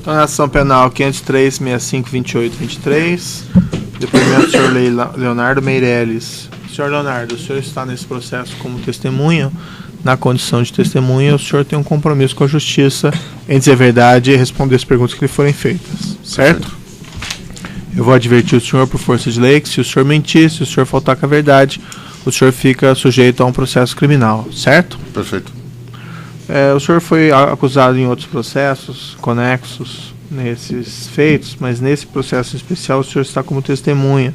Então, na ação penal 503-65-28-23, depoimento do senhor Leonardo Meirelles. Senhor Leonardo, o senhor está nesse processo como testemunha. Na condição de testemunha, o senhor tem um compromisso com a justiça em dizer a verdade e responder as perguntas que lhe forem feitas, certo? Eu vou advertir o senhor, por força de lei, que se o senhor mentir, se o senhor faltar com a verdade, o senhor fica sujeito a um processo criminal, certo? Perfeito. O senhor foi acusado em outros processos conexos nesses feitos, mas nesse processo especial o senhor está como testemunha.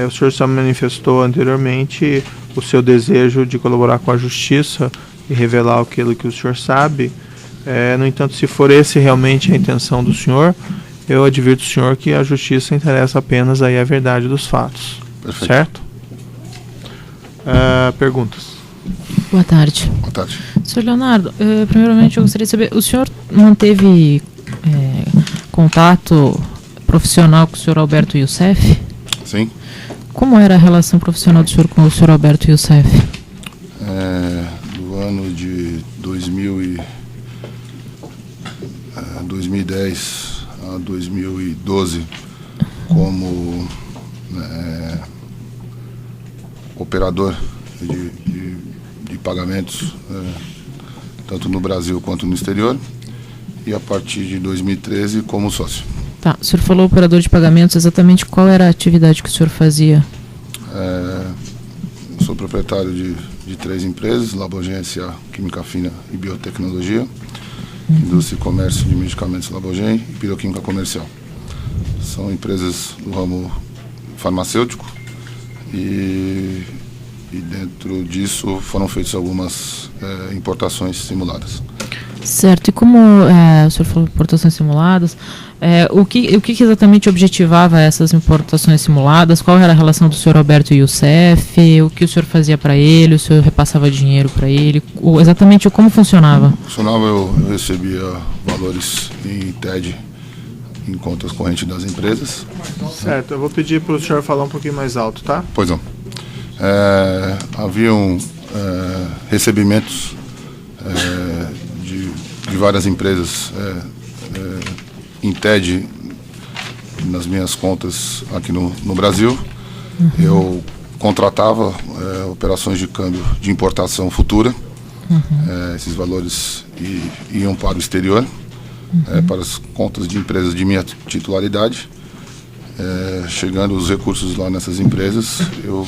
O senhor só manifestou anteriormente o seu desejo de colaborar com a justiça e revelar aquilo que o senhor sabe. No entanto, se for esse realmente a intenção do senhor, eu advirto o senhor que a justiça interessa apenas aí a verdade dos fatos. Perfeito. Certo? Perguntas? Boa tarde. Boa tarde. Senhor Leonardo, primeiramente eu gostaria de saber, o senhor manteve contato profissional com o senhor Alberto Youssef? Sim. Como era a relação profissional do senhor com o senhor Alberto Youssef? Do ano de 2010 a 2012, como operador de pagamentos, tanto no Brasil quanto no exterior, e a partir de 2013 como sócio. Tá, o senhor falou operador de pagamentos, exatamente qual era a atividade que o senhor fazia? Eu sou proprietário de 3 empresas, Labogen S.A., Química Fina e Biotecnologia, Indústria e Comércio de Medicamentos Labogen e Piroquímica Comercial. São empresas do ramo farmacêutico e dentro disso foram feitas algumas importações simuladas. Certo, e como o senhor falou importações simuladas, o que exatamente objetivava essas importações simuladas? Qual era a relação do senhor Alberto Youssef? O que o senhor fazia para ele? O senhor repassava dinheiro para ele? Exatamente como funcionava? Eu recebia valores em TED, em contas correntes das empresas. Certo, eu vou pedir para o senhor falar um pouquinho mais alto, tá? Pois não. Haviam recebimentos de várias empresas em TED nas minhas contas aqui no Brasil. Eu contratava operações de câmbio de importação futura. Esses valores iam para o exterior, para as contas de empresas de minha titularidade. Chegando os recursos lá nessas empresas, eu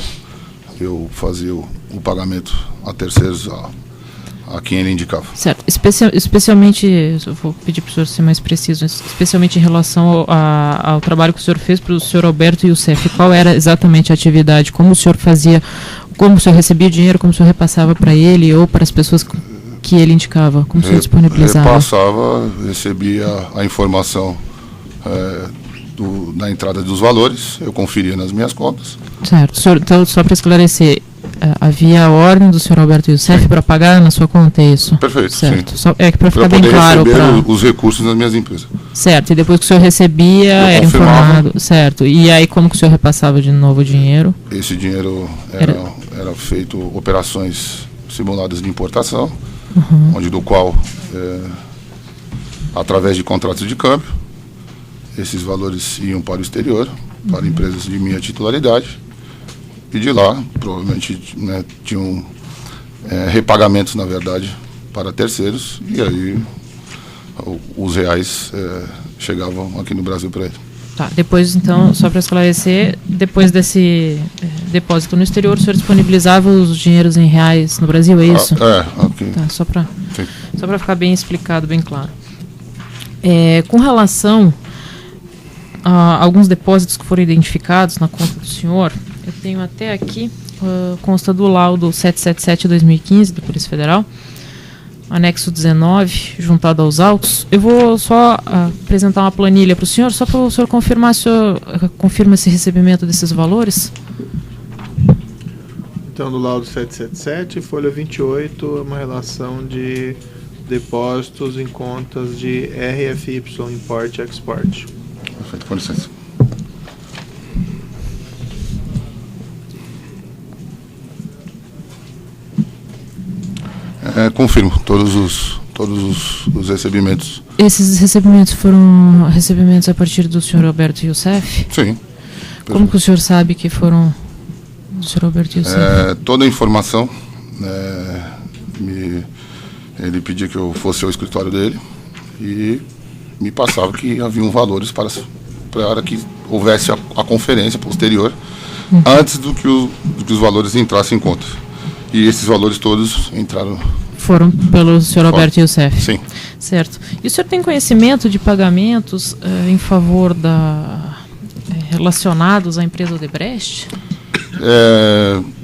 fazia o pagamento a terceiros, a quem ele indicava. Certo. Especialmente, eu vou pedir para o senhor ser mais preciso, especialmente em relação ao trabalho que o senhor fez para o senhor Alberto Youssef. Qual era exatamente a atividade? Como o senhor fazia? Como o senhor recebia dinheiro? Como o senhor repassava para ele ou para as pessoas que ele indicava? Como o senhor disponibilizava? Repassava, recebia a informação da entrada dos valores, eu conferia nas minhas contas. Certo. Senhor, então, só para esclarecer, havia a ordem do senhor Alberto Youssef para pagar na sua conta, é isso? Perfeito, certo. sim. Só, para ficar bem claro. Receber os recursos nas minhas empresas. Certo, e depois que o senhor recebia, era informado. Certo, e aí como que o senhor repassava de novo o dinheiro? Esse dinheiro era feito operações simuladas de importação, onde do qual, através de contratos de câmbio, esses valores iam para o exterior, para empresas de minha titularidade, e de lá, provavelmente, tinham repagamentos, na verdade, para terceiros, e aí os reais chegavam aqui no Brasil para ele. Tá, depois, então, só para esclarecer, depois desse depósito no exterior, o senhor disponibilizava os dinheiros em reais no Brasil, é isso? Ok. Tá, só para ficar bem explicado, bem claro. Com relação a alguns depósitos que foram identificados na conta do senhor, eu tenho até aqui, consta do laudo 777/2015 da Polícia Federal, anexo 19, juntado aos autos. Eu vou só apresentar uma planilha para o senhor, só para o senhor confirmar se o senhor confirma esse recebimento desses valores. Então, do laudo 777, folha 28, uma relação de depósitos em contas de RFY, Import e Export. Perfeito, com licença. Confirmo todos todos os recebimentos. Esses recebimentos foram recebimentos a partir do senhor Alberto Youssef? Sim. Como que o senhor sabe que foram do senhor Alberto Youssef? Toda a informação, ele pedia que eu fosse ao escritório dele e me passava que haviam valores para que houvesse a conferência posterior, antes do que os valores entrassem em conta. E esses valores todos entraram. Foram pelo senhor Alberto Youssef? Sim. Certo. E o senhor tem conhecimento de pagamentos em favor relacionados à empresa Odebrecht?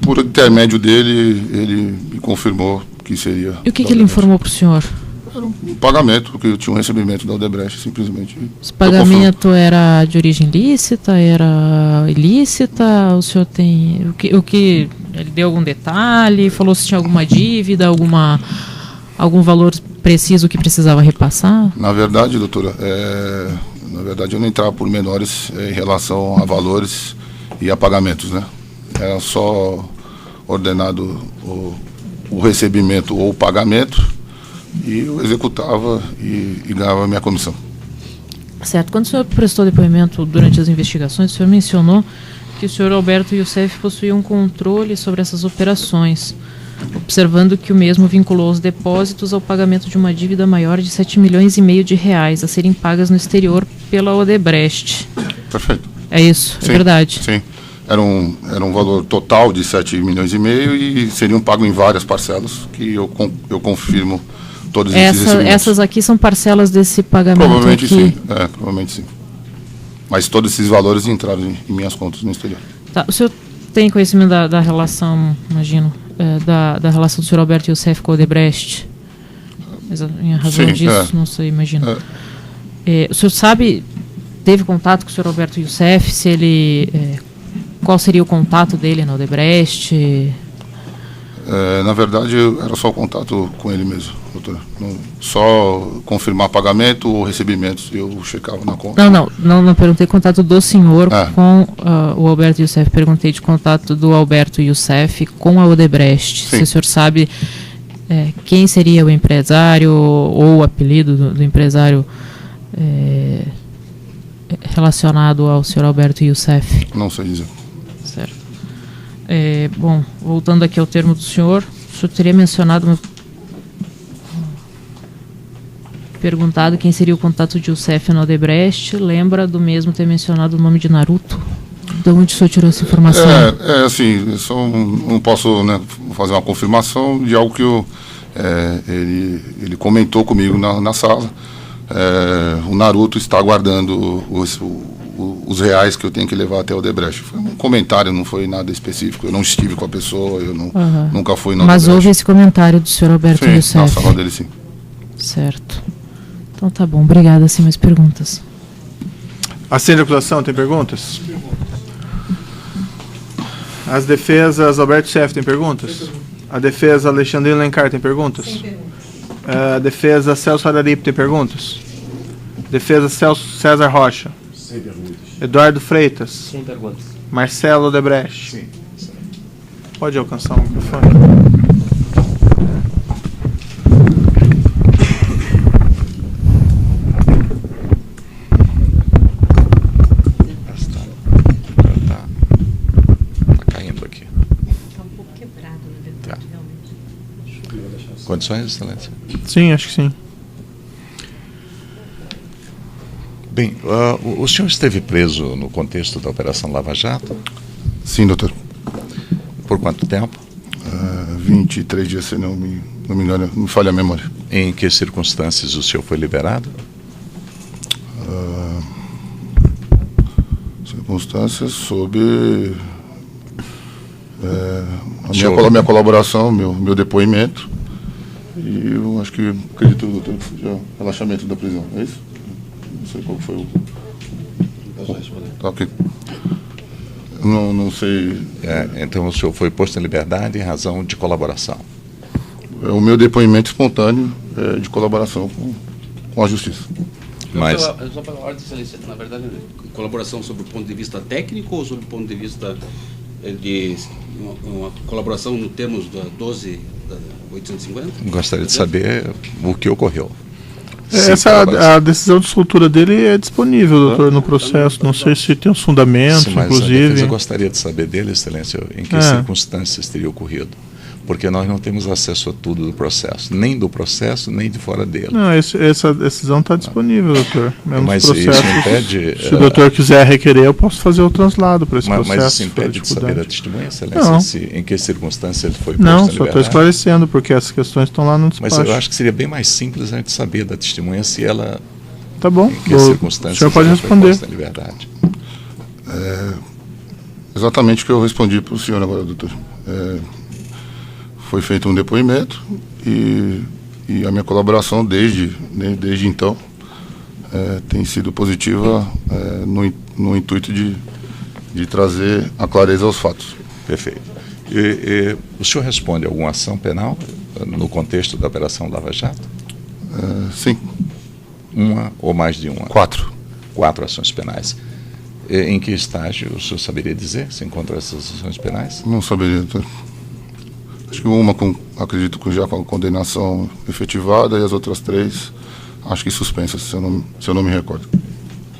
Por intermédio dele, ele me confirmou que seria. E o que ele informou para o senhor? Era um pagamento, porque eu tinha um recebimento da Odebrecht, simplesmente. Esse pagamento era de origem lícita, era ilícita? O senhor tem... O que ele deu algum detalhe? Falou se tinha alguma dívida, algum valor preciso que precisava repassar? Na verdade, doutora, eu não entrava por menores em relação a valores e a pagamentos, né? Era só ordenado o recebimento ou o pagamento, e eu executava e ganhava a minha comissão. Certo. Quando o senhor prestou depoimento durante as investigações, o senhor mencionou que o senhor Alberto Youssef possuía um controle sobre essas operações, observando que o mesmo vinculou os depósitos ao pagamento de uma dívida maior de 7,5 milhões de reais a serem pagas no exterior pela Odebrecht. Perfeito. É isso? Sim, é verdade? Sim. Era um valor total de 7,5 milhões e seriam pagos em várias parcelas, que eu confirmo todos esses recebimentos. Essas aqui são parcelas desse pagamento? Provavelmente aqui? Sim, provavelmente sim. Mas todos esses valores entraram em minhas contas no exterior. Tá. O senhor tem conhecimento da relação, imagino, da relação do senhor Alberto Youssef com o Odebrecht? Mas em razão Sim, disso, não sei, imagino. O senhor teve contato com o senhor Alberto Youssef, se ele... qual seria o contato dele na Odebrecht? Na verdade, era só o contato com ele mesmo, doutora. Só confirmar pagamento ou recebimentos, eu checava na conta. Não perguntei contato do senhor com o Alberto Youssef. Perguntei de contato do Alberto Youssef com a Odebrecht. Sim. Se o senhor sabe quem seria o empresário ou o apelido do empresário relacionado ao senhor Alberto Youssef. Não sei dizer. Certo. Bom, voltando aqui ao termo do senhor, o senhor teria perguntado quem seria o contato de Youssef na Odebrecht. Lembra do mesmo ter mencionado o nome de Naruto? De onde o senhor tirou essa informação? Assim, não posso, né, fazer uma confirmação de algo que ele comentou comigo na sala. O Naruto está aguardando os reais que eu tenho que levar até o Odebrecht. Foi um comentário, não foi nada específico. Eu não estive com a pessoa, eu nunca fui na Mas Odebrecht. houve esse comentário do senhor Alberto Youssef? Sim, na sala dele, sim. Certo. Então tá bom, obrigada. Sem mais perguntas. Assine a acusação, tem perguntas? As defesas, Alberto Youssef, tem perguntas? A defesa Alexandrino Lencar tem perguntas? Sem perguntas. A defesa Celso Araripe tem perguntas? Defesa César Rocha? Sem perguntas. Eduardo Freitas? Sem perguntas. Marcelo Odebrecht? Sim. Pode alcançar o microfone. Tá caindo aqui. Está um pouco quebrado, na verdade, realmente. Condições, excelência? Sim, acho que sim. Bem, o senhor esteve preso no contexto da Operação Lava Jato? Sim, doutor. Por quanto tempo? 23 dias, se não me engano, me falha a memória. Em que circunstâncias o senhor foi liberado? Circunstâncias sob a minha colaboração, meu depoimento. E eu acho que, acredito, doutor, relaxamento da prisão, é isso? Não sei qual foi o... Tá, ok. Não sei... Então o senhor foi posto em liberdade em razão de colaboração? O meu depoimento espontâneo de colaboração com a justiça. Mas... Só pela ordem de excelência, na verdade, colaboração sob o ponto de vista técnico ou sob o ponto de vista de uma colaboração no termos da 12 850? Gostaria de saber o que ocorreu. A decisão de soltura dele é disponível, doutor, no processo. Não sei se tem os fundamentos, Sim, mas inclusive. eu gostaria de saber dele, Excelência, em que circunstâncias teria ocorrido. Porque nós não temos acesso a tudo do processo, nem do processo, nem de fora dele. Não, essa decisão está disponível, doutor. Mesmo mas processos, isso impede... Se o doutor quiser requerer, eu posso fazer o translado para esse processo. Mas isso impede de saber da testemunha, Excelência? Não. Em que circunstância ele foi posto Não, em só estou liberdade? esclarecendo, porque essas questões estão lá no despacho. Mas eu acho que seria bem mais simples a gente saber da testemunha se ela... Tá bom, em que o circunstâncias senhor pode ela foi responder. posta em liberdade. Exatamente o que eu respondi para o senhor agora, doutor. Foi feito um depoimento e a minha colaboração desde então tem sido positiva no intuito de trazer a clareza aos fatos. Perfeito. E o senhor responde a alguma ação penal no contexto da Operação Lava Jato? Sim. Uma ou mais de uma? 4. 4 ações penais. Em que estágio o senhor saberia dizer se encontra essas ações penais? Não saberia, doutor. Acho que uma, acredito que já com a condenação efetivada, e as outras 3, acho que suspensas, se eu não me recordo.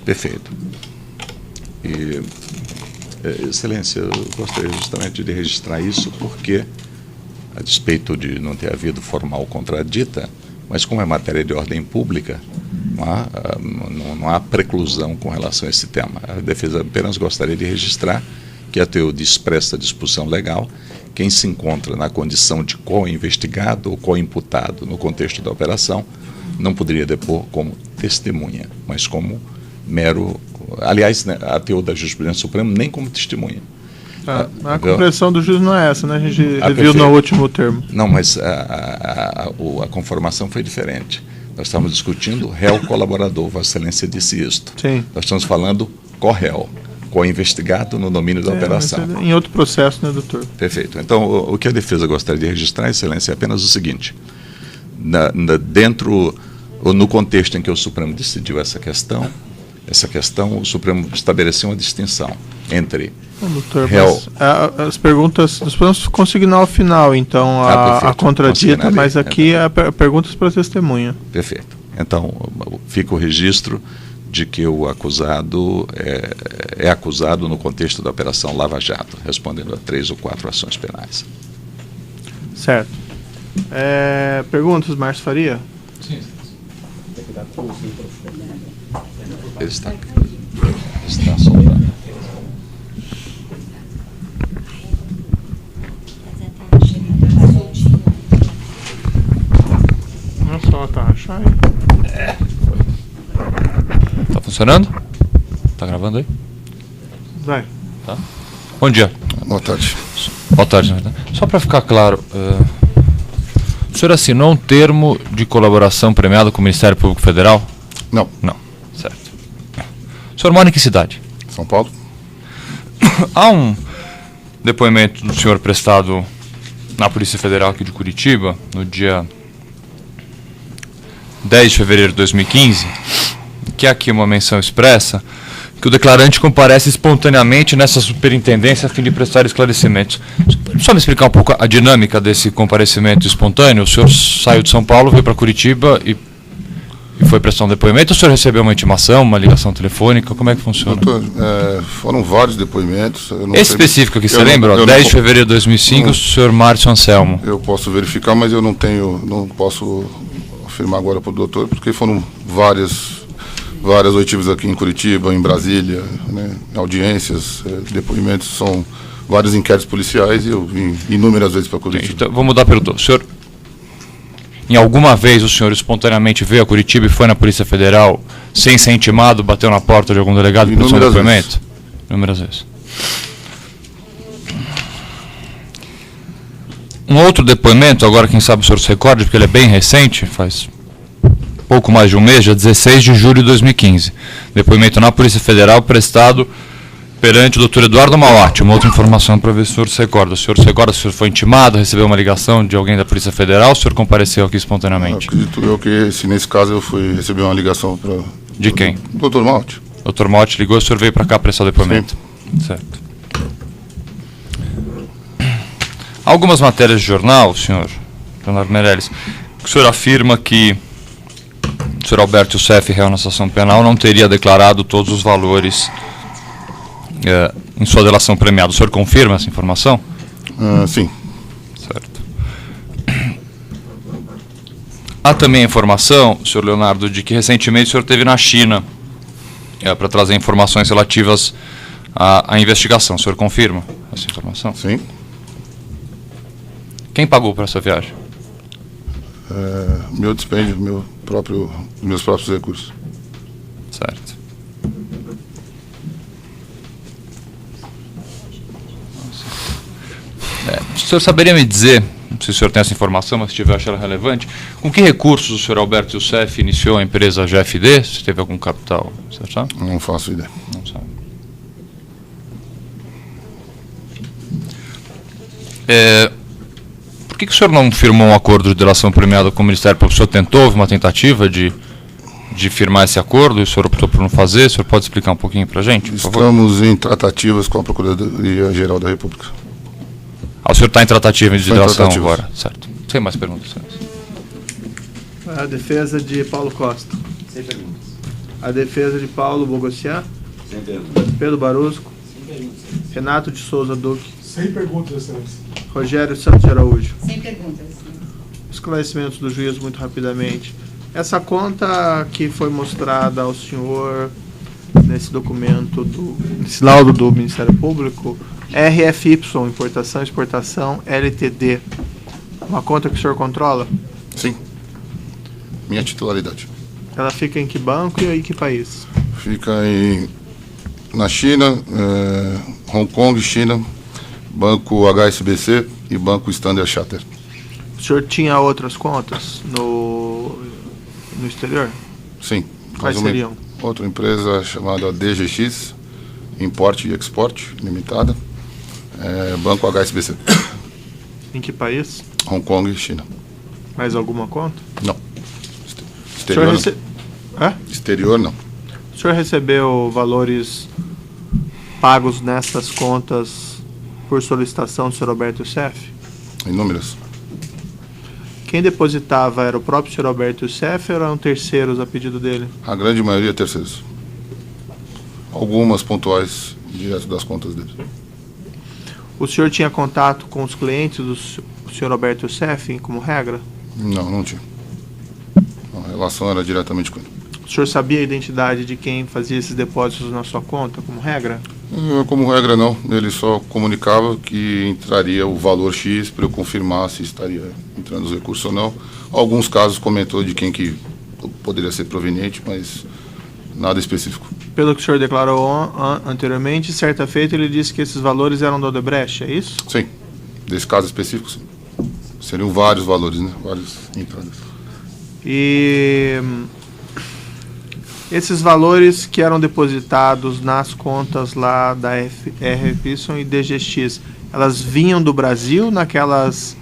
Perfeito. E, Excelência, eu gostaria justamente de registrar isso porque, a despeito de não ter havido formal contradita, mas como é matéria de ordem pública, não há preclusão com relação a esse tema. A defesa apenas gostaria de registrar que, até o de expressa disposição legal, quem se encontra na condição de co-investigado ou co-imputado no contexto da operação não poderia depor como testemunha, mas como mero... Aliás, né, ateu da jurisprudência suprema, nem como testemunha. A compreensão do juiz não é essa, né? A gente viu perfeito. no último termo. Não, mas a conformação foi diferente. Nós estamos discutindo réu colaborador, Vossa Excelência disse isto. Sim. Nós estamos falando co-réu, co-investigado no domínio da operação. Em outro processo, né, doutor? Perfeito. Então, o que a defesa gostaria de registrar, Excelência, é apenas o seguinte. No contexto em que o Supremo decidiu essa questão, o Supremo estabeleceu uma distinção entre doutor, réu... as perguntas, nós podemos consignar ao final, então, a contradita, mas aqui é perguntas para testemunha. Perfeito. Então, fica o registro de que o acusado é acusado no contexto da Operação Lava Jato, respondendo a 3 ou 4 ações penais. Certo. Perguntas, Márcio Faria? Sim. Ele está soltando. Não é só a taxa aí. Tá funcionando? Tá gravando aí? Vai. Tá. Bom dia. Boa tarde. Boa tarde. Só para ficar claro, o senhor assinou um termo de colaboração premiado com o Ministério Público Federal? Não. Não. Certo. O senhor mora em que cidade? São Paulo? Há um depoimento do senhor prestado na Polícia Federal aqui de Curitiba, no dia 10 de fevereiro de 2015, que é aqui uma menção expressa, que o declarante comparece espontaneamente nessa superintendência a fim de prestar esclarecimentos. Só me explicar um pouco a dinâmica desse comparecimento espontâneo. O senhor saiu de São Paulo, veio para Curitiba e foi prestar um depoimento, ou o senhor recebeu uma intimação, uma ligação telefônica? Como é que funciona? Doutor, foram vários depoimentos. Esse específico aqui, você lembra? 10 de fevereiro de 2005, o senhor Márcio Anselmo. Eu posso verificar, mas eu não posso afirmar agora para o doutor, porque foram várias oitivas aqui em Curitiba, em Brasília, né, audiências, depoimentos, são vários inquéritos policiais e eu vim inúmeras vezes para Curitiba. Então, vou mudar a pergunta. O senhor, em alguma vez, o senhor espontaneamente veio a Curitiba e foi na Polícia Federal, sem ser intimado, bateu na porta de algum delegado e prestou um depoimento? Inúmeras vezes. Um outro depoimento, agora quem sabe o senhor se recorde, porque ele é bem recente, faz pouco mais de um mês, dia 16 de julho de 2015. Depoimento na Polícia Federal prestado perante o doutor Eduardo Mauati. Uma outra informação para ver se o senhor se recorda. O senhor se recorda se o senhor foi intimado, recebeu uma ligação de alguém da Polícia Federal, ou o senhor compareceu aqui espontaneamente? Acredito eu que, se nesse caso, eu recebi uma ligação para... De quem? Doutor Mauati. Doutor Mauati ligou, o senhor veio para cá prestar depoimento? Sim. Certo. Algumas matérias de jornal, senhor Leonardo Meirelles. O senhor afirma que o senhor Alberto Youssef, réu na ação penal, não teria declarado todos os valores em sua delação premiada. O senhor confirma essa informação? Sim. Certo. Há também a informação, senhor Leonardo, de que recentemente o senhor esteve na China para trazer informações relativas à investigação. O senhor confirma essa informação? Sim. Quem pagou por essa viagem? Meu dispêndio, meus próprios recursos. Certo. O senhor saberia me dizer, não sei se o senhor tem essa informação, mas se tiver, acho ela relevante, com que recursos o senhor Alberto Youssef iniciou a empresa GFD? Se teve algum capital, você sabe? Não faço ideia. Não sabe. Por que o senhor não firmou um acordo de delação premiada com o Ministério Público? O senhor tentou, houve uma tentativa de firmar esse acordo e o senhor optou por não fazer? O senhor pode explicar um pouquinho para a gente, por favor? Estamos em tratativas com a Procuradoria-Geral da República. O senhor está em tratativa de delação tratativas. agora, certo? Sem mais perguntas, senhores. A defesa de Paulo Costa. Sem perguntas. A defesa de Paulo Bogossian. Sem perguntas. Pedro Barusco. Sem perguntas. Renato de Souza Duque. Sem perguntas, excelência. Rogério Santos de Araújo. Sem perguntas. Esclarecimentos do juiz muito rapidamente. Essa conta que foi mostrada ao senhor nesse documento, nesse laudo do Ministério Público, RFY, importação, exportação, LTD, uma conta que o senhor controla? Sim. Minha titularidade. Ela fica em que banco e em que país? Fica na China, Hong Kong, China, Banco HSBC e Banco Standard Chartered. O senhor tinha outras contas no exterior? Sim. Quais seriam? Outra empresa chamada DGX, Import e Export Limitada, Banco HSBC. Em que país? Hong Kong e China. Mais alguma conta? Não. O senhor Exterior não. Exterior não. O senhor recebeu valores pagos nessas contas por solicitação do senhor Alberto Youssef? Inúmeras. Quem depositava era o próprio senhor Alberto Youssef ou eram terceiros a pedido dele? A grande maioria terceiros. Algumas pontuais direto das contas dele. O senhor tinha contato com os clientes do senhor Alberto Youssef, como regra? Não tinha. A relação era diretamente com ele. O senhor sabia a identidade de quem fazia esses depósitos na sua conta, como regra? Como regra, não. Ele só comunicava que entraria o valor X para eu confirmar se estaria entrando os recursos ou não. Alguns casos comentou de quem que poderia ser proveniente, mas nada específico. Pelo que o senhor declarou anteriormente, certa feita ele disse que esses valores eram do Odebrecht, é isso? Sim. Desse caso específico, sim. Seriam vários valores, né? Várias entradas. E esses valores que eram depositados nas contas lá da RFY e DGX, elas vinham do Brasil naquelas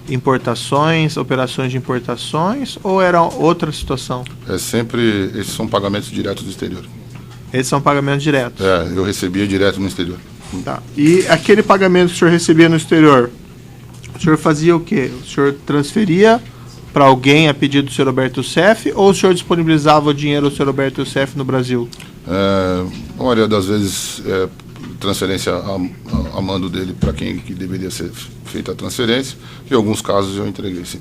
importações, operações de importações, ou era outra situação? Esses são pagamentos diretos do exterior. Esses são pagamentos diretos? Eu recebia direto no exterior. Tá. E aquele pagamento que o senhor recebia no exterior, o senhor fazia o quê? O senhor transferia para alguém a pedido do senhor Alberto Youssef ou o senhor disponibilizava o dinheiro ao senhor Alberto Youssef no Brasil? A maioria das vezes transferência a mando dele para quem que deveria ser feita a transferência, e em alguns casos eu entreguei sim,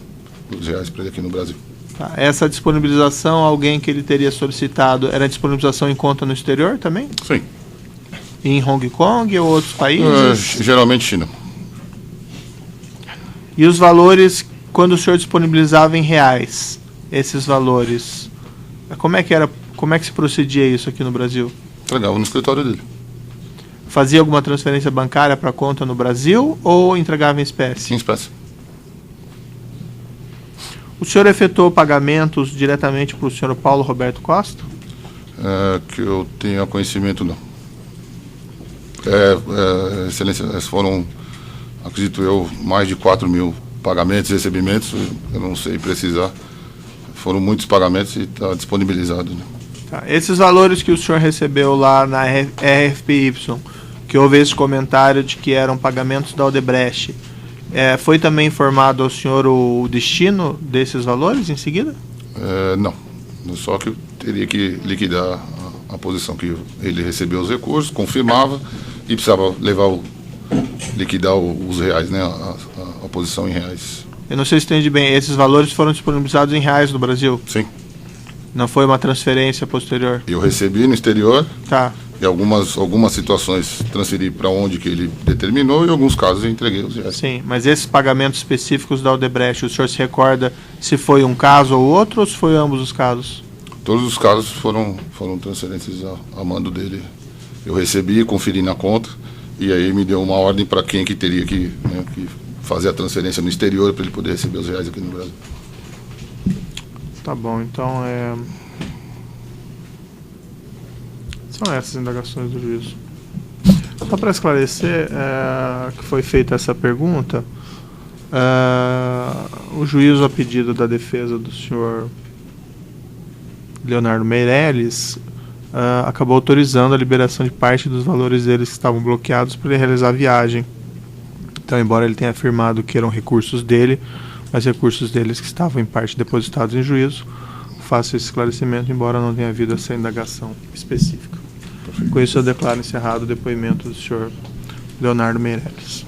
os reais para ele aqui no Brasil. Tá. Essa disponibilização, alguém que ele teria solicitado, era disponibilização em conta no exterior também? Sim. Em Hong Kong ou outros países? Geralmente China. E os valores, quando o senhor disponibilizava em reais, esses valores, como é que se procedia isso aqui no Brasil? Entregava no escritório dele. Fazia alguma transferência bancária para conta no Brasil ou entregava em espécie? Em espécie. O senhor efetuou pagamentos diretamente para o senhor Paulo Roberto Costa? Que eu tenha conhecimento, não. Excelência, foram, acredito eu, mais de 4 mil pagamentos e recebimentos, eu não sei precisar. Foram muitos pagamentos e está disponibilizado. Né? Tá. Esses valores que o senhor recebeu lá na RFPY, que houve esse comentário de que eram pagamentos da Odebrecht, Foi também informado ao senhor o destino desses valores em seguida? Não. Só que eu teria que liquidar a posição que ele recebeu os recursos, confirmava e precisava liquidar os reais, né? A posição em reais. Eu não sei se entende bem, esses valores foram disponibilizados em reais no Brasil? Sim. Não foi uma transferência posterior? Eu recebi no exterior. Tá. E algumas situações transferi para onde que ele determinou e em alguns casos eu entreguei os reais. Sim, mas esses pagamentos específicos da Odebrecht, o senhor se recorda se foi um caso ou outro ou se foi ambos os casos? Todos os casos foram transferências a mando dele. Eu recebi, conferi na conta e aí me deu uma ordem para quem que teria que fazer a transferência no exterior para ele poder receber os reais aqui no Brasil. Tá bom, então são essas indagações do juízo. Só para esclarecer que foi feita essa pergunta, o juízo, a pedido da defesa do senhor Leonardo Meirelles, acabou autorizando a liberação de parte dos valores deles que estavam bloqueados para ele realizar a viagem. Então, embora ele tenha afirmado que eram recursos dele, mas recursos deles que estavam em parte depositados em juízo, faço esse esclarecimento, embora não tenha havido essa indagação específica. Com isso, eu declaro encerrado o depoimento do senhor Leonardo Meirelles.